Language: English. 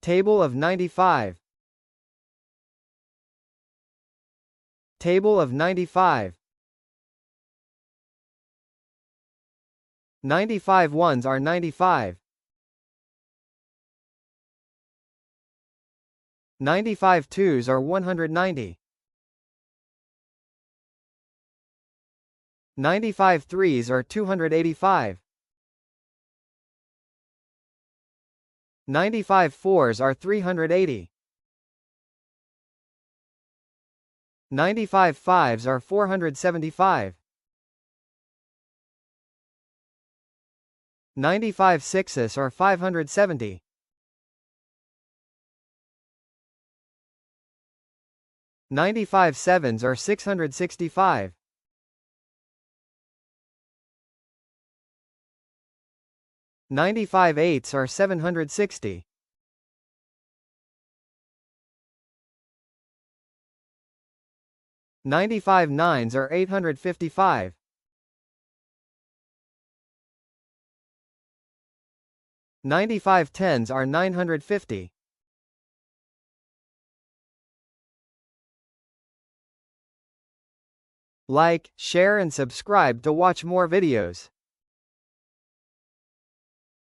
Table of 95. Table of 95. 95 ones are 95. 95 twos are 190. 95 threes are 285. 95 fours are 380. 95 fives are 475. 95 sixes are 570. 95 sevens are 665. 95 eights are 760. 95 nines are 855. 95 tens are 950. 'Like, share and subscribe to watch more videos.